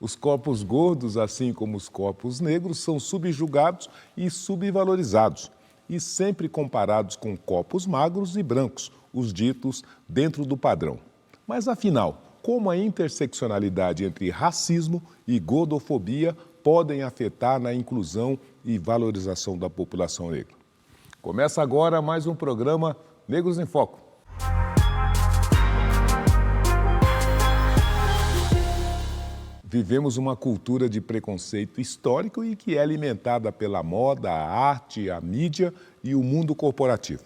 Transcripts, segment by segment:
Os corpos gordos, assim como os corpos negros, são subjugados e subvalorizados, e sempre comparados com corpos magros e brancos, os ditos dentro do padrão. Mas afinal, como a interseccionalidade entre racismo e gordofobia podem afetar na inclusão e valorização da população negra? Começa agora mais um programa Negros em Foco. Vivemos uma cultura de preconceito histórico e que é alimentada pela moda, a arte, a mídia e o mundo corporativo.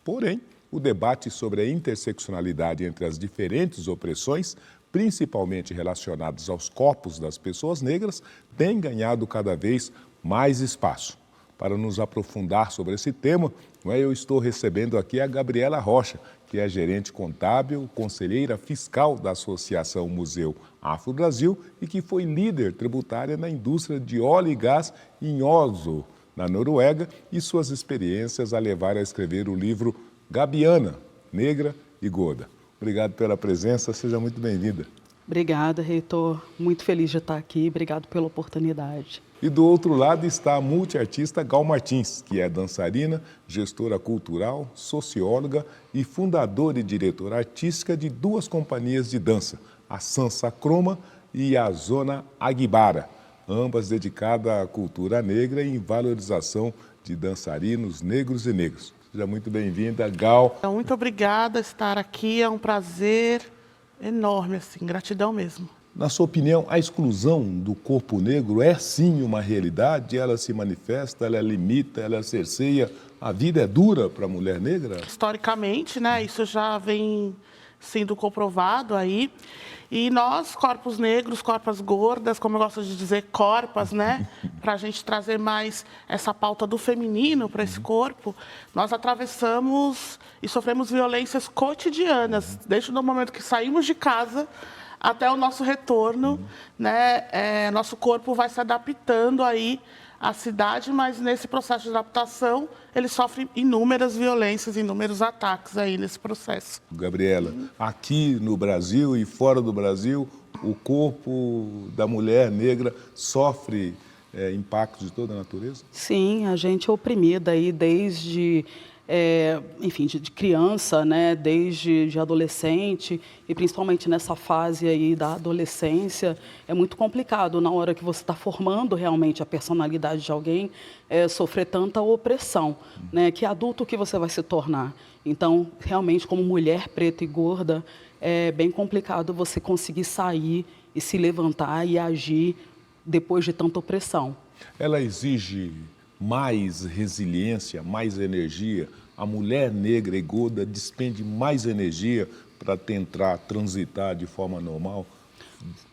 Porém, o debate sobre a interseccionalidade entre as diferentes opressões, principalmente relacionadas aos corpos das pessoas negras, tem ganhado cada vez mais espaço. Para nos aprofundar sobre esse tema, eu estou recebendo aqui a Gabriela Rocha, que é gerente contábil, conselheira fiscal da Associação Museu Afro Brasil e que foi líder tributária na indústria de óleo e gás em Oslo, na Noruega, e suas experiências a levaram a escrever o livro Gabiana, Negra e Gorda. Obrigado pela presença, seja muito bem-vinda. Obrigada, reitor. Muito feliz de estar aqui. Obrigado pela oportunidade. E do outro lado está a multiartista Gal Martins, que é dançarina, gestora cultural, socióloga e fundadora e diretora artística de duas companhias de dança, a Sansa Croma e a Zona Aguibara, ambas dedicadas à cultura negra e em valorização de dançarinos negros e negros. Seja muito bem-vinda, Gal. Muito obrigada por estar aqui, é um prazer enorme, assim, gratidão mesmo. Na sua opinião, a exclusão do corpo negro é sim uma realidade? Ela se manifesta, ela limita, ela cerceia? A vida é dura para a mulher negra? Historicamente, né, isso já vem sendo comprovado aí. E nós, corpos negros, corpas gordas, como eu gosto de dizer, corpas, né, para a gente trazer mais essa pauta do feminino para esse corpo, nós atravessamos e sofremos violências cotidianas, desde o momento que saímos de casa até o nosso retorno, né? Nosso corpo vai se adaptando aí à cidade, mas nesse processo de adaptação ele sofre inúmeras violências, inúmeros ataques aí nesse processo. Gabriela, aqui no Brasil e fora do Brasil, o corpo da mulher negra sofre impactos de toda a natureza? Sim, a gente é oprimida aí desde... enfim, de criança, né, desde de adolescente e principalmente nessa fase aí da adolescência, é muito complicado na hora que você está formando realmente a personalidade de alguém, sofrer tanta opressão, né, que adulto que você vai se tornar. Então, realmente, como mulher preta e gorda, é bem complicado você conseguir sair e se levantar e agir depois de tanta opressão. Ela exige mais resiliência, mais energia. A mulher negra e gorda despende mais energia para tentar transitar de forma normal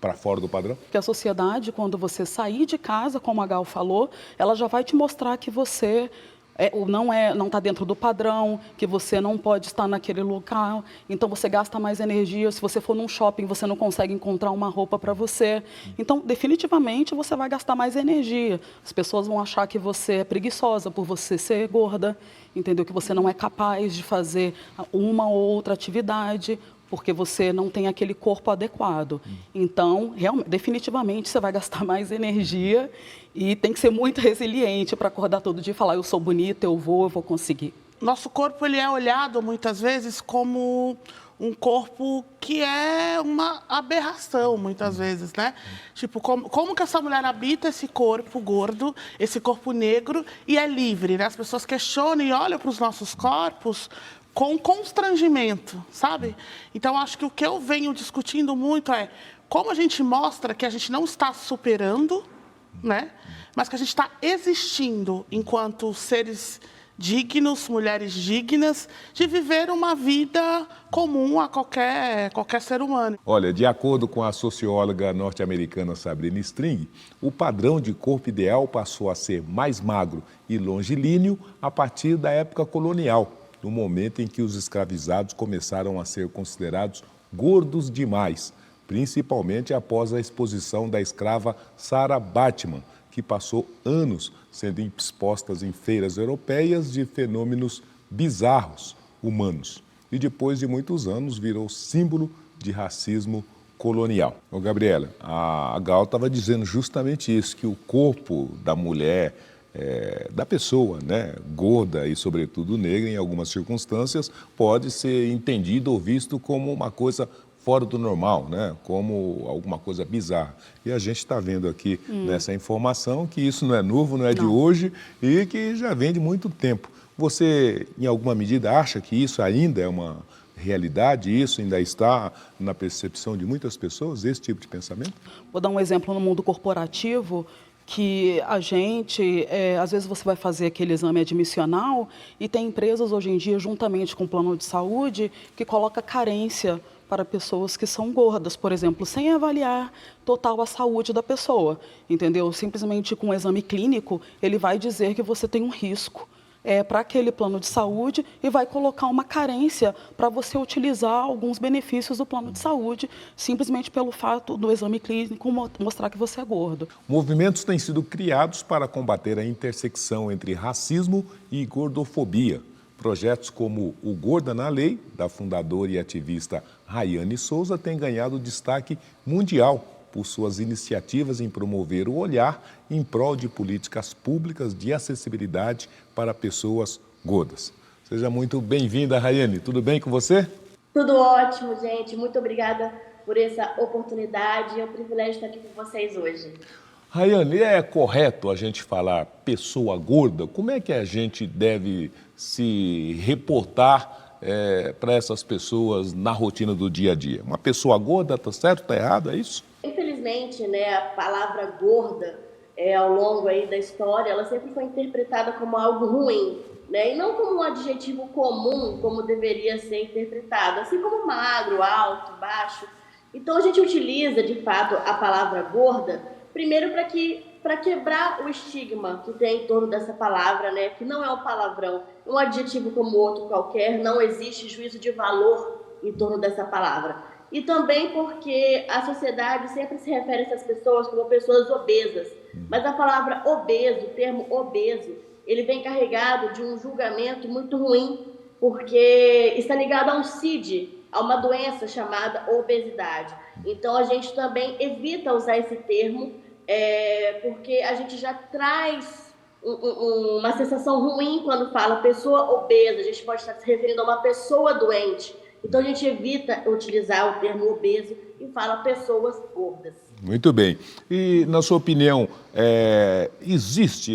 para fora do padrão? Porque a sociedade, quando você sair de casa, como a Gal falou, ela já vai te mostrar que você não está dentro do padrão, que você não pode estar naquele local, então você gasta mais energia. Se você for num shopping, você não consegue encontrar uma roupa para você. Então, definitivamente, você vai gastar mais energia. As pessoas vão achar que você é preguiçosa por você ser gorda, entendeu? Que você não é capaz de fazer uma ou outra atividade, porque você não tem aquele corpo adequado. Então, definitivamente, você vai gastar mais energia e tem que ser muito resiliente para acordar todo dia e falar, eu sou bonita, eu vou conseguir. Nosso corpo ele é olhado, muitas vezes, como um corpo que é uma aberração, muitas vezes, né? Tipo, como que essa mulher habita esse corpo gordo, esse corpo negro, e é livre, né? As pessoas questionam e olham para os nossos corpos com constrangimento, sabe? Então, acho que o que eu venho discutindo muito é como a gente mostra que a gente não está superando, né? Mas que a gente está existindo enquanto seres dignos, mulheres dignas, de viver uma vida comum a qualquer ser humano. Olha, de acordo com a socióloga norte-americana Sabrina String, o padrão de corpo ideal passou a ser mais magro e longilíneo a partir da época colonial, no momento em que os escravizados começaram a ser considerados gordos demais, principalmente após a exposição da escrava Sarah Baartman, que passou anos sendo expostas em feiras europeias de fenômenos bizarros humanos. E depois de muitos anos virou símbolo de racismo colonial. Ô, Gabriela, a Gal estava dizendo justamente isso, que o corpo da mulher, da pessoa, né, gorda e sobretudo negra, em algumas circunstâncias, pode ser entendido ou visto como uma coisa fora do normal, né, como alguma coisa bizarra. E a gente está vendo aqui nessa informação que isso não é novo, não é de hoje e que já vem de muito tempo. Você, em alguma medida, acha que isso ainda é uma realidade, isso ainda está na percepção de muitas pessoas, esse tipo de pensamento? Vou dar um exemplo no mundo corporativo, que a gente, às vezes você vai fazer aquele exame admissional e tem empresas hoje em dia, juntamente com o plano de saúde, que coloca carência para pessoas que são gordas, por exemplo, sem avaliar total a saúde da pessoa, entendeu? Simplesmente com um exame clínico, ele vai dizer que você tem um risco para aquele plano de saúde e vai colocar uma carência para você utilizar alguns benefícios do plano de saúde, simplesmente pelo fato do exame clínico mostrar que você é gordo. Movimentos têm sido criados para combater a intersecção entre racismo e gordofobia. Projetos como o Gorda na Lei, da fundadora e ativista Rayane Souza, têm ganhado destaque mundial por suas iniciativas em promover o olhar em prol de políticas públicas de acessibilidade para pessoas gordas. Seja muito bem-vinda, Rayane. Tudo bem com você? Tudo ótimo, gente. Muito obrigada por essa oportunidade. É um privilégio estar aqui com vocês hoje. Rayane, é correto a gente falar pessoa gorda? Como é que a gente deve se reportar para essas pessoas na rotina do dia a dia? Uma pessoa gorda, tá certo, tá errado, é isso? Infelizmente, né, a palavra gorda, ao longo aí da história, ela sempre foi interpretada como algo ruim, né, e não como um adjetivo comum, como deveria ser interpretado, assim como magro, alto, baixo. Então, a gente utiliza, de fato, a palavra gorda, primeiro para quebrar o estigma que tem em torno dessa palavra, né, que não é um palavrão, um adjetivo como outro qualquer, não existe juízo de valor em torno dessa palavra. E também porque a sociedade sempre se refere a essas pessoas como pessoas obesas. Mas a palavra obeso, o termo obeso, ele vem carregado de um julgamento muito ruim, porque está ligado a um CID, a uma doença chamada obesidade. Então a gente também evita usar esse termo, porque a gente já traz uma sensação ruim quando fala pessoa obesa, a gente pode estar se referindo a uma pessoa doente. Então, a gente evita utilizar o termo obeso e fala pessoas gordas. Muito bem. E, na sua opinião, existe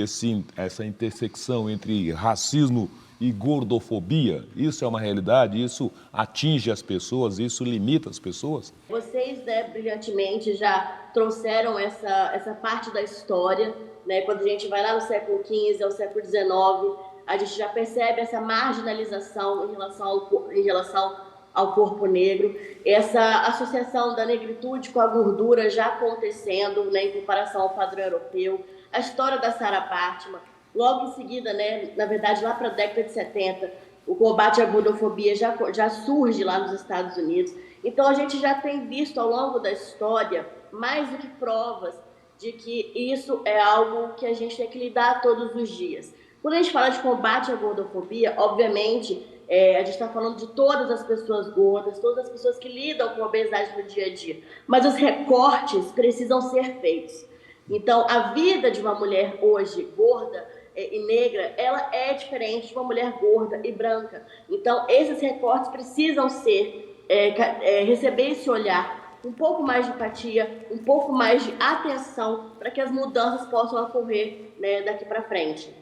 essa intersecção entre racismo e gordofobia? Isso é uma realidade? Isso atinge as pessoas? Isso limita as pessoas? Vocês, né, brilhantemente já trouxeram essa parte da história, né? Quando a gente vai lá no século XV ao século XIX, a gente já percebe essa marginalização em relação ao corpo negro, essa associação da negritude com a gordura já acontecendo, né, em comparação ao padrão europeu, a história da Sarah Baartman, logo em seguida, né, na verdade lá para a década de 70, o combate à gordofobia já surge lá nos Estados Unidos. Então a gente já tem visto ao longo da história mais do que provas de que isso é algo que a gente tem que lidar todos os dias. Quando a gente fala de combate à gordofobia, obviamente, a gente está falando de todas as pessoas gordas, todas as pessoas que lidam com obesidade no dia a dia. Mas os recortes precisam ser feitos. Então, a vida de uma mulher hoje gorda e negra, ela é diferente de uma mulher gorda e branca. Então, esses recortes precisam receber esse olhar, um pouco mais de empatia, um pouco mais de atenção, para que as mudanças possam ocorrer, né, daqui para frente.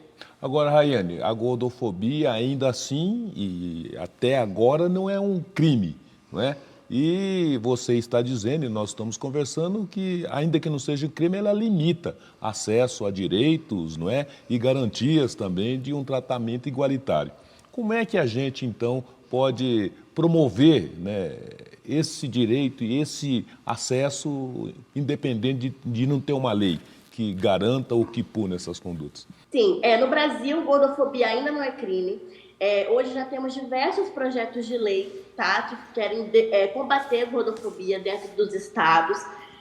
Agora, Rayane, a gordofobia ainda assim e até agora não é um crime, não é? E você está dizendo, e nós estamos conversando, que ainda que não seja um crime, ela limita acesso a direitos, não é? E garantias também de um tratamento igualitário. Como é que a gente, então, pode promover, né, esse direito e esse acesso independente de não ter uma lei que garanta ou que puna essas condutas? Sim, no Brasil, gordofobia ainda não é crime. Hoje já temos diversos projetos de lei, tá, que querem combater a gordofobia dentro dos estados.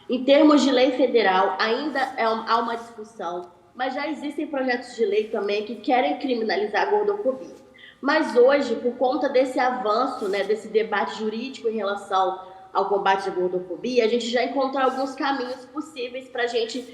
Em termos de lei federal, ainda há uma discussão, mas já existem projetos de lei também que querem criminalizar a gordofobia. Mas hoje, por conta desse avanço, né, desse debate jurídico em relação ao combate à gordofobia, a gente já encontrou alguns caminhos possíveis para a gente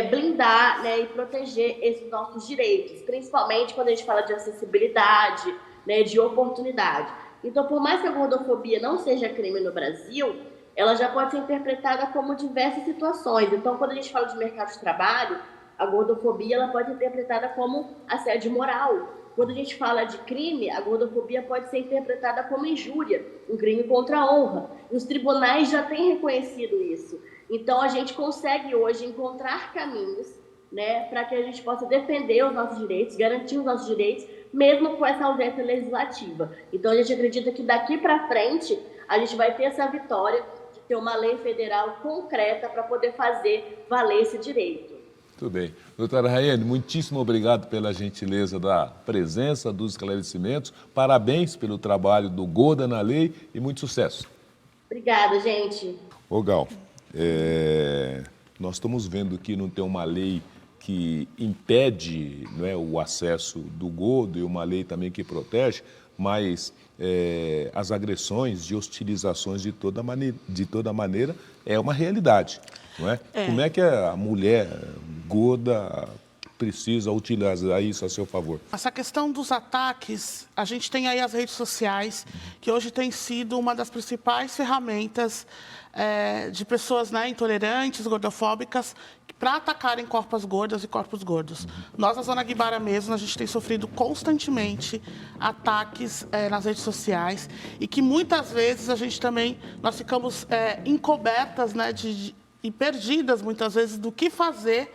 blindar, né, e proteger esses nossos direitos, principalmente quando a gente fala de acessibilidade, né, de oportunidade. Então, por mais que a gordofobia não seja crime no Brasil, ela já pode ser interpretada como diversas situações. Então, quando a gente fala de mercado de trabalho, a gordofobia ela pode ser interpretada como assédio moral. Quando a gente fala de crime, a gordofobia pode ser interpretada como injúria, um crime contra a honra. E os tribunais já têm reconhecido isso. Então, a gente consegue hoje encontrar caminhos, né, para que a gente possa defender os nossos direitos, garantir os nossos direitos, mesmo com essa ausência legislativa. Então, a gente acredita que daqui para frente, a gente vai ter essa vitória de ter uma lei federal concreta para poder fazer valer esse direito. Muito bem. Doutora Raiane, muitíssimo obrigado pela gentileza da presença, dos esclarecimentos. Parabéns pelo trabalho do Gorda na Lei e muito sucesso. Obrigada, gente. Ô, Gal, nós estamos vendo que não tem uma lei que impede, não é, o acesso do gordo e uma lei também que protege, mas as agressões e hostilizações de toda maneira é uma realidade, não é? Como é que a mulher gorda precisa utilizar isso a seu favor? Essa questão dos ataques, a gente tem aí as redes sociais, que hoje tem sido uma das principais ferramentas de pessoas, né, intolerantes, gordofóbicas, para atacarem corpos gordas e corpos gordos. Nós, na Zona Guibara mesmo, a gente tem sofrido constantemente ataques nas redes sociais e que muitas vezes a gente também, nós ficamos encobertas, né, e perdidas muitas vezes do que fazer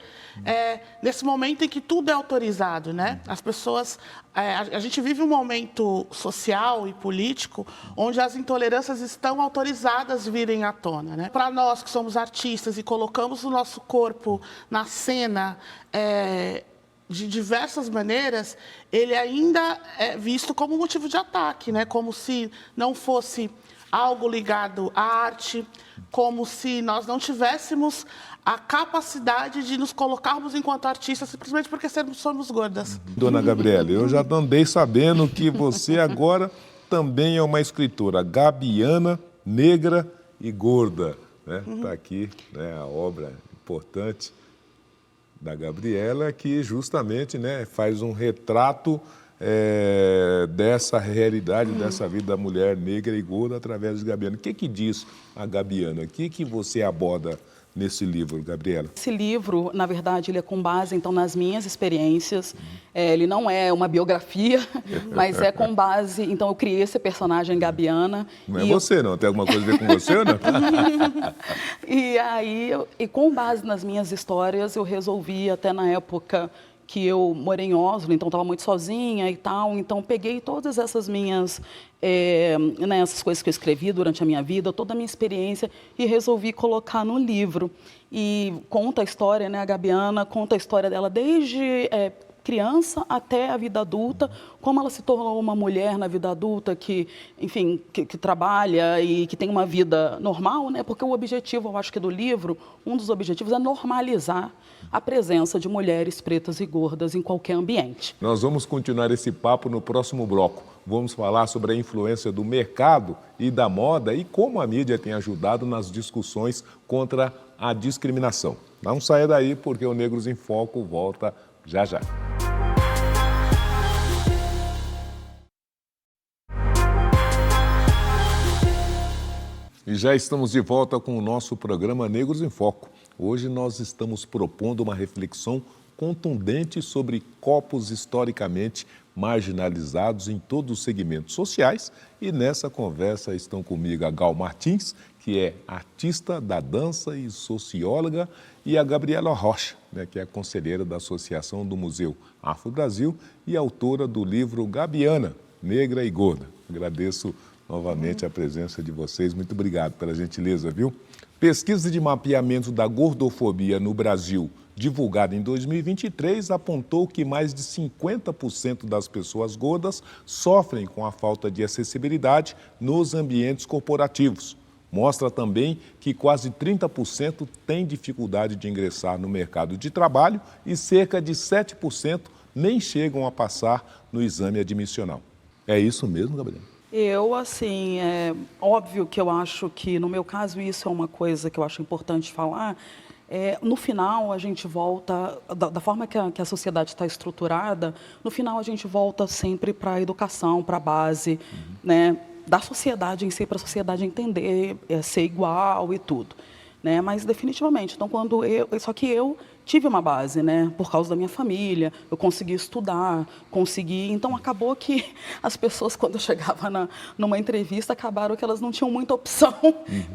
nesse momento em que tudo é autorizado, né? As pessoas, a gente vive um momento social e político onde as intolerâncias estão autorizadas virem à tona, né? Para nós que somos artistas e colocamos o nosso corpo na cena de diversas maneiras, ele ainda é visto como motivo de ataque, né? Como se não fosse algo ligado à arte, como se nós não tivéssemos a capacidade de nos colocarmos enquanto artistas simplesmente porque somos gordas. Dona Gabriela, eu já andei sabendo que você agora também é uma escritora gabiana, negra e gorda, né? Está aqui, né, a obra importante da Gabriela, que justamente, né, faz um retrato dessa realidade, dessa vida da mulher negra e gorda através de Gabiana. O que diz a Gabiana? O que você aborda nesse livro, Gabriela? Esse livro, na verdade, ele é com base, então, nas minhas experiências. Ele não é uma biografia, mas é com base... Então, eu criei esse personagem Gabiana. Não é você, não? Tem alguma coisa a ver com você ou não? E aí, com base nas minhas histórias, eu resolvi, até na época que eu morei em Oslo, então estava muito sozinha e tal, então peguei todas essas minhas, né, essas coisas que eu escrevi durante a minha vida, toda a minha experiência, e resolvi colocar no livro. E conta a história, né, a Gabiana conta a história dela desde criança até a vida adulta, como ela se tornou uma mulher na vida adulta que, enfim, que trabalha e que tem uma vida normal, né? Porque o objetivo, eu acho que do livro, um dos objetivos é normalizar a presença de mulheres pretas e gordas em qualquer ambiente. Nós vamos continuar esse papo no próximo bloco. Vamos falar sobre a influência do mercado e da moda e como a mídia tem ajudado nas discussões contra a discriminação. Não saia daí, porque o Negros em Foco volta já já. E já estamos de volta com o nosso programa Negros em Foco. Hoje nós estamos propondo uma reflexão contundente sobre corpos historicamente marginalizados em todos os segmentos sociais. E nessa conversa estão comigo a Gal Martins, que é artista da dança e socióloga, e a Gabriela Rocha, né, que é conselheira da Associação do Museu Afro Brasil e autora do livro Gabiana, Negra e Gorda. Agradeço novamente a presença de vocês. Muito obrigado pela gentileza, viu? Pesquisa de mapeamento da gordofobia no Brasil, divulgada em 2023, apontou que mais de 50% das pessoas gordas sofrem com a falta de acessibilidade nos ambientes corporativos. Mostra também que quase 30% têm dificuldade de ingressar no mercado de trabalho e cerca de 7% nem chegam a passar no exame admissional. É isso mesmo, Gabriel? Eu, assim, é óbvio que eu acho que, no meu caso, isso é uma coisa que eu acho importante falar. No final, a gente volta, da forma que a sociedade está estruturada, no final a gente volta sempre para a educação, para a base, né, da sociedade em si, para a sociedade entender, ser igual e tudo. Né? Mas, definitivamente, então, só que eu tive uma base, né? Por causa da minha família, eu consegui estudar, então acabou que as pessoas, quando eu chegava numa entrevista, acabaram que elas não tinham muita opção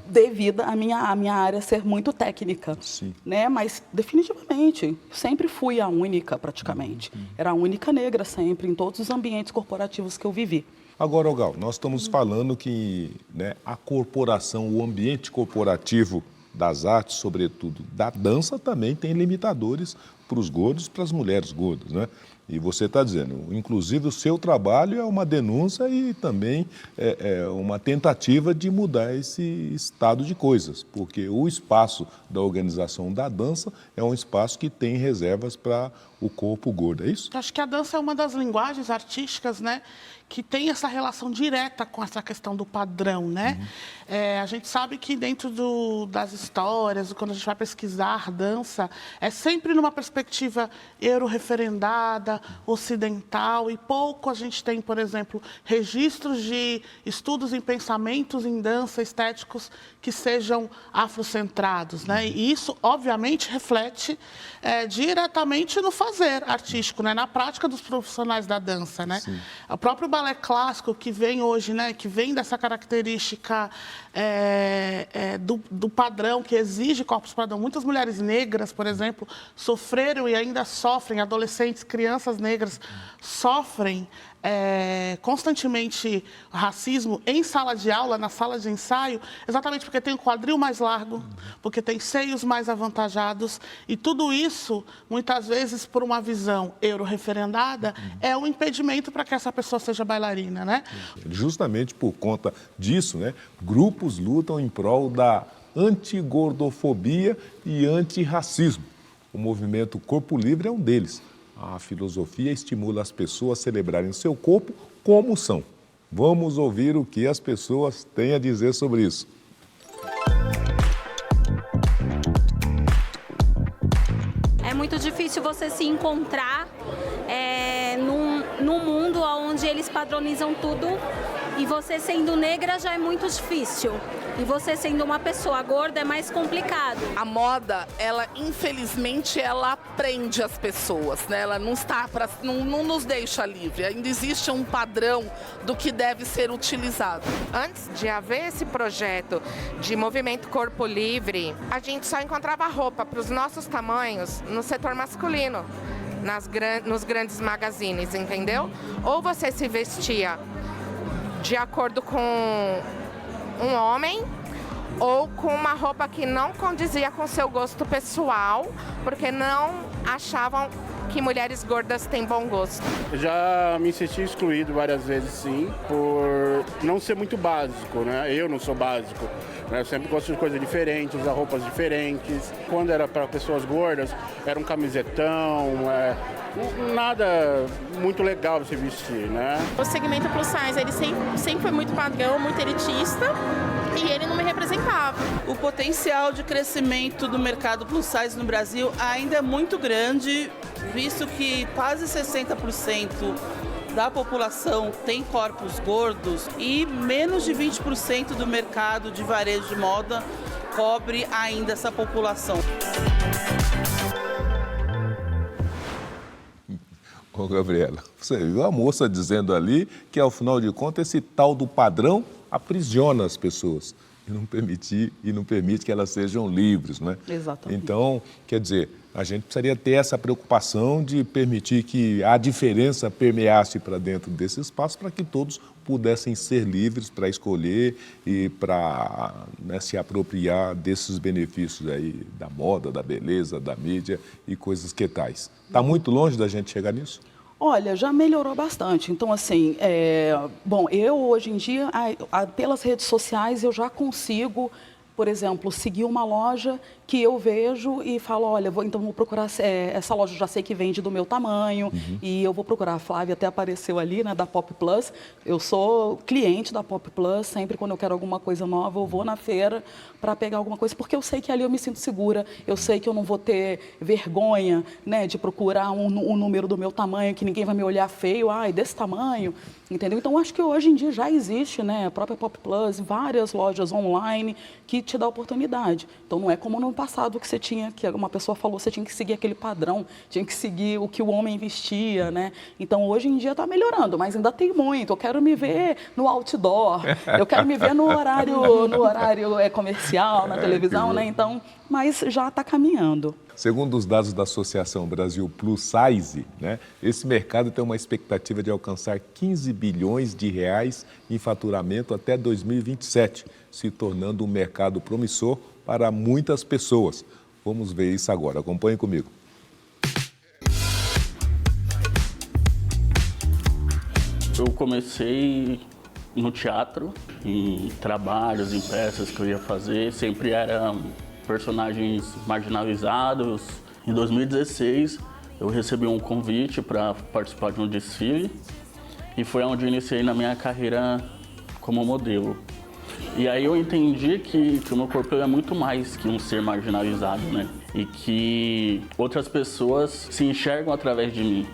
devido à minha área ser muito técnica. Sim. Né? Mas, definitivamente, sempre fui a única, praticamente. Era a única negra sempre, em todos os ambientes corporativos que eu vivi. Agora, Gal, nós estamos falando que, né, a corporação, o ambiente corporativo das artes, sobretudo da dança, também tem limitadores para os gordos, para as mulheres gordas, né? E você está dizendo, inclusive o seu trabalho é uma denúncia e também é uma tentativa de mudar esse estado de coisas, porque o espaço da organização da dança é um espaço que tem reservas para o corpo gordo, é isso? Acho que a dança é uma das linguagens artísticas, né, que tem essa relação direta com essa questão do padrão, né? A gente sabe que dentro das histórias, quando a gente vai pesquisar dança, é sempre numa perspectiva euro-referendada, ocidental, e pouco a gente tem, por exemplo, registros de estudos em pensamentos em dança estéticos que sejam afrocentrados, né? E isso, obviamente, reflete diretamente no fazer artístico, né? Na prática dos profissionais da dança, né? Sim. O próprio balé clássico que vem hoje, né? Que vem dessa característica do padrão, que exige corpos padrão. Muitas mulheres negras, por exemplo, sofreram e ainda sofrem, adolescentes, crianças negras, sofrem constantemente racismo em sala de aula, na sala de ensaio, exatamente porque tem o quadril mais largo, porque tem seios mais avantajados, e tudo isso, muitas vezes, por uma visão euro-referendada, é um impedimento para que essa pessoa seja bailarina, né? Justamente por conta disso, né, grupos lutam em prol da antigordofobia e antirracismo. O movimento Corpo Livre é um deles. A filosofia estimula as pessoas a celebrarem seu corpo como são. Vamos ouvir o que as pessoas têm a dizer sobre isso. É muito difícil você se encontrar num mundo onde eles padronizam tudo, e você sendo negra já é muito difícil. E você sendo uma pessoa gorda é mais complicado. A moda, ela infelizmente, ela prende as pessoas, né? Ela não nos deixa livre. Ainda existe um padrão do que deve ser utilizado. Antes de haver esse projeto de movimento Corpo Livre, a gente só encontrava roupa para os nossos tamanhos no setor masculino, nos grandes magazines, entendeu? Ou você se vestia de acordo com um homem, ou com uma roupa que não condizia com seu gosto pessoal, porque não achavam que mulheres gordas têm bom gosto. Eu já me senti excluído várias vezes, sim, por não ser muito básico, né? Eu não sou básico, né? Eu sempre gosto de coisas diferentes, usar roupas diferentes. Quando era para pessoas gordas, era um camisetão, nada muito legal de se vestir, né? O segmento plus size, ele sempre foi muito padrão, muito elitista, e ele não me representava. O potencial de crescimento do mercado plus size no Brasil ainda é muito grande, visto que quase 60% da população tem corpos gordos e menos de 20% do mercado de varejo de moda cobre ainda essa população. Ô, Gabriela, você viu a moça dizendo ali que, ao final de contas, esse tal do padrão aprisiona as pessoas e não permite que elas sejam livres, né? Exatamente. Então, quer dizer, a gente precisaria ter essa preocupação de permitir que a diferença permeasse para dentro desse espaço para que todos pudessem ser livres para escolher e para, né, se apropriar desses benefícios aí da moda, da beleza, da mídia e coisas que tais. Está muito longe da gente chegar nisso? Olha, já melhorou bastante. Então, assim, bom, eu hoje em dia, pelas redes sociais, eu já consigo por exemplo, seguir uma loja que eu vejo e falo, olha, então vou procurar, essa loja eu já sei que vende do meu tamanho, e eu vou procurar. A Flávia até apareceu ali, né, da Pop Plus. Eu sou cliente da Pop Plus, sempre quando eu quero alguma coisa nova, eu vou na feira para pegar alguma coisa, porque eu sei que ali eu me sinto segura, eu sei que eu não vou ter vergonha, né, de procurar um número do meu tamanho, que ninguém vai me olhar feio, desse tamanho, entendeu? Então, acho que hoje em dia já existe, né, a própria Pop Plus, várias lojas online que te dá oportunidade. Então, não é como no passado que você tinha, que uma pessoa falou, você tinha que seguir aquele padrão, tinha que seguir o que o homem vestia, né? Então, hoje em dia está melhorando, mas ainda tem muito. Eu quero me ver no outdoor, eu quero me ver no horário comercial, na televisão, né? Então, mas já está caminhando. Segundo os dados da Associação Brasil Plus Size, né, esse mercado tem uma expectativa de alcançar 15 bilhões de reais em faturamento até 2027, se tornando um mercado promissor para muitas pessoas. Vamos ver isso agora. Acompanhe comigo. Eu comecei no teatro, em trabalhos, em peças que eu ia fazer, sempre eram personagens marginalizados. Em 2016, eu recebi um convite para participar de um desfile e foi onde eu iniciei na minha carreira como modelo. E aí eu entendi que o meu corpo é muito mais que um ser marginalizado, né? E que outras pessoas se enxergam através de mim.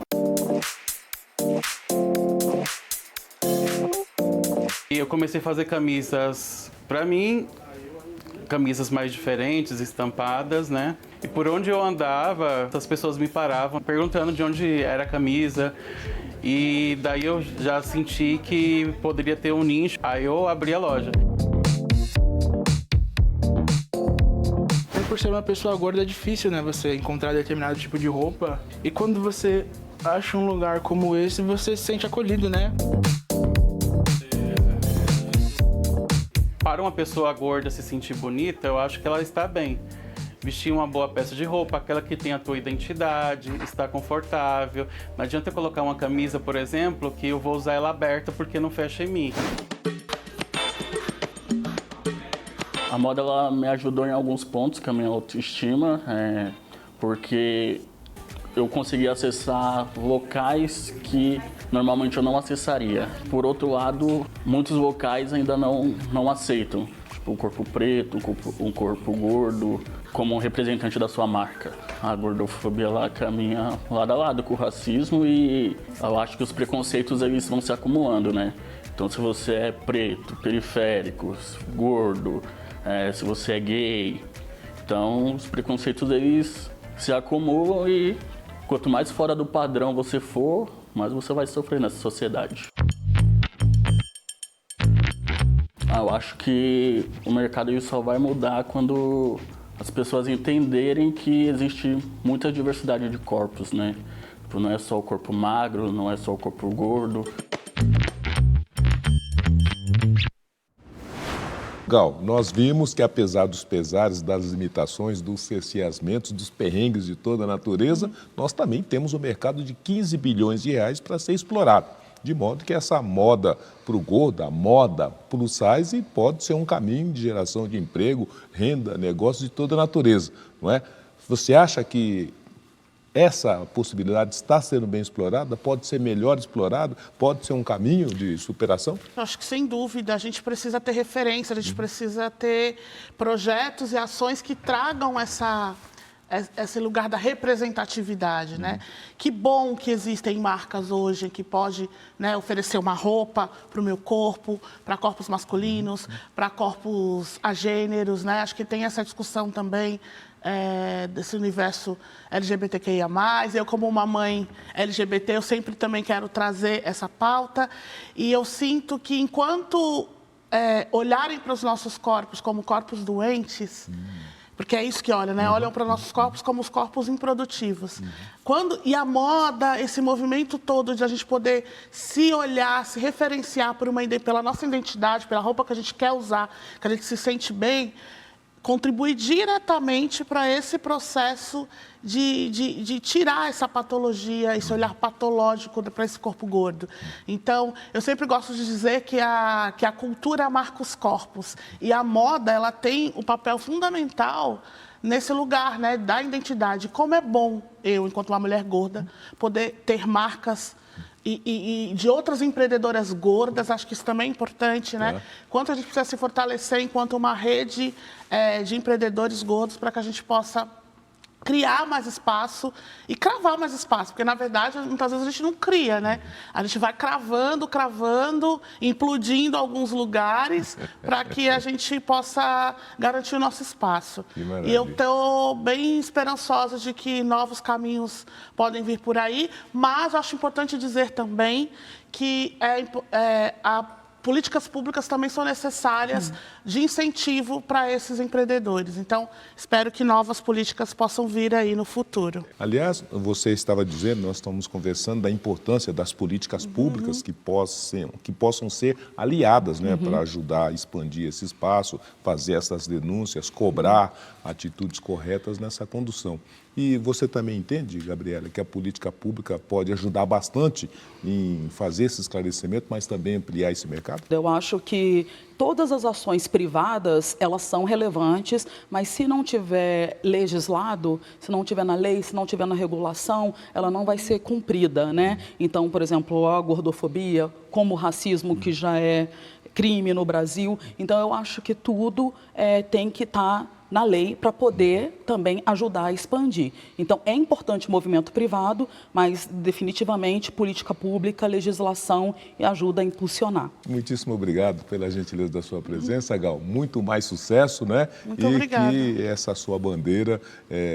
E eu comecei a fazer camisas para mim, camisas mais diferentes, estampadas, né? E por onde eu andava, as pessoas me paravam perguntando de onde era a camisa. E daí eu já senti que poderia ter um nicho. Aí eu abri a loja. Por ser uma pessoa gorda é difícil, né? Você encontrar determinado tipo de roupa. E quando você acha um lugar como esse, você se sente acolhido, né? Para uma pessoa gorda se sentir bonita, eu acho que ela está bem. Vestir uma boa peça de roupa, aquela que tem a tua identidade, está confortável. Não adianta eu colocar uma camisa, por exemplo, que eu vou usar ela aberta porque não fecha em mim. A moda ela me ajudou em alguns pontos com a minha autoestima, porque eu consegui acessar locais que normalmente eu não acessaria. Por outro lado, muitos locais ainda não aceitam, tipo o corpo preto, um corpo gordo, como um representante da sua marca. A gordofobia ela caminha lado a lado com o racismo e eu acho que os preconceitos eles vão se acumulando, né? Então se você é preto, periférico, gordo, se você é gay, então os preconceitos eles se acumulam e quanto mais fora do padrão você for, mais você vai sofrer nessa sociedade. Eu acho que o mercado só vai mudar quando as pessoas entenderem que existe muita diversidade de corpos, né? Não é só o corpo magro, não é só o corpo gordo. Gal, nós vimos que apesar dos pesares, das limitações, dos cerceamentos, dos perrengues de toda a natureza, nós também temos um mercado de 15 bilhões de reais para ser explorado. De modo que essa moda para o gordo, a moda plus size, pode ser um caminho de geração de emprego, renda, negócios de toda a natureza, não é? Você acha que essa possibilidade está sendo bem explorada? Pode ser melhor explorada? Pode ser um caminho de superação? Eu acho que, sem dúvida, a gente precisa ter referência, a gente precisa ter projetos e ações que tragam esse lugar da representatividade, né? Que bom que existem marcas hoje que pode, né, oferecer uma roupa para o meu corpo, para corpos masculinos, para corpos agêneros, né? Acho que tem essa discussão também desse universo LGBTQIA+. Eu, como uma mãe LGBT, eu sempre também quero trazer essa pauta. E eu sinto que, enquanto olharem para os nossos corpos como corpos doentes, porque é isso que olham, né? Olham para nossos corpos como os corpos improdutivos. E a moda, esse movimento todo de a gente poder se olhar, se referenciar pela nossa identidade, pela roupa que a gente quer usar, que a gente se sente bem, contribuir diretamente para esse processo de tirar essa patologia, esse olhar patológico para esse corpo gordo. Então, eu sempre gosto de dizer que a cultura marca os corpos e a moda ela tem o papel fundamental nesse lugar, né, da identidade. Como é bom eu, enquanto uma mulher gorda, poder ter marcas e de outras empreendedoras gordas, acho que isso também é importante, né? Quanto a gente precisa se fortalecer enquanto uma rede de empreendedores gordos para que a gente possa criar mais espaço e cravar mais espaço, porque, na verdade, muitas vezes a gente não cria, né? A gente vai cravando, implodindo alguns lugares para que a gente possa garantir o nosso espaço. E eu estou bem esperançosa de que novos caminhos podem vir por aí, mas acho importante dizer também que políticas públicas também são necessárias de incentivo para esses empreendedores. Então, espero que novas políticas possam vir aí no futuro. Aliás, você estava dizendo, nós estamos conversando da importância das políticas públicas que possam ser aliadas, né, para ajudar a expandir esse espaço, fazer essas denúncias, cobrar atitudes corretas nessa condução. E você também entende, Gabriela, que a política pública pode ajudar bastante em fazer esse esclarecimento, mas também ampliar esse mercado? Eu acho que todas as ações privadas, elas são relevantes, mas se não tiver legislado, se não tiver na lei, se não tiver na regulação, ela não vai ser cumprida, né? Então, por exemplo, a gordofobia, como o racismo, que já é crime no Brasil. Então, eu acho que tudo tem que estar na lei para poder também ajudar a expandir. Então, é importante o movimento privado, mas definitivamente política pública, legislação e ajuda a impulsionar. Muitíssimo obrigado pela gentileza da sua presença, Gal. Muito mais sucesso, né? Muito obrigada. E que essa sua bandeira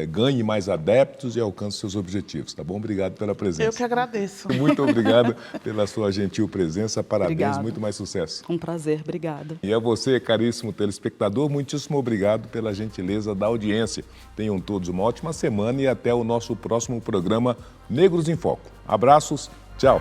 ganhe mais adeptos e alcance seus objetivos, tá bom? Obrigado pela presença. Eu que agradeço. Muito obrigado pela sua gentil presença. Parabéns, Obrigada. Muito mais sucesso. Um prazer, obrigada. E a você, caríssimo telespectador, muitíssimo obrigado pela gentileza da audiência. Tenham todos uma ótima semana e até o nosso próximo programa Negros em Foco. Abraços, tchau.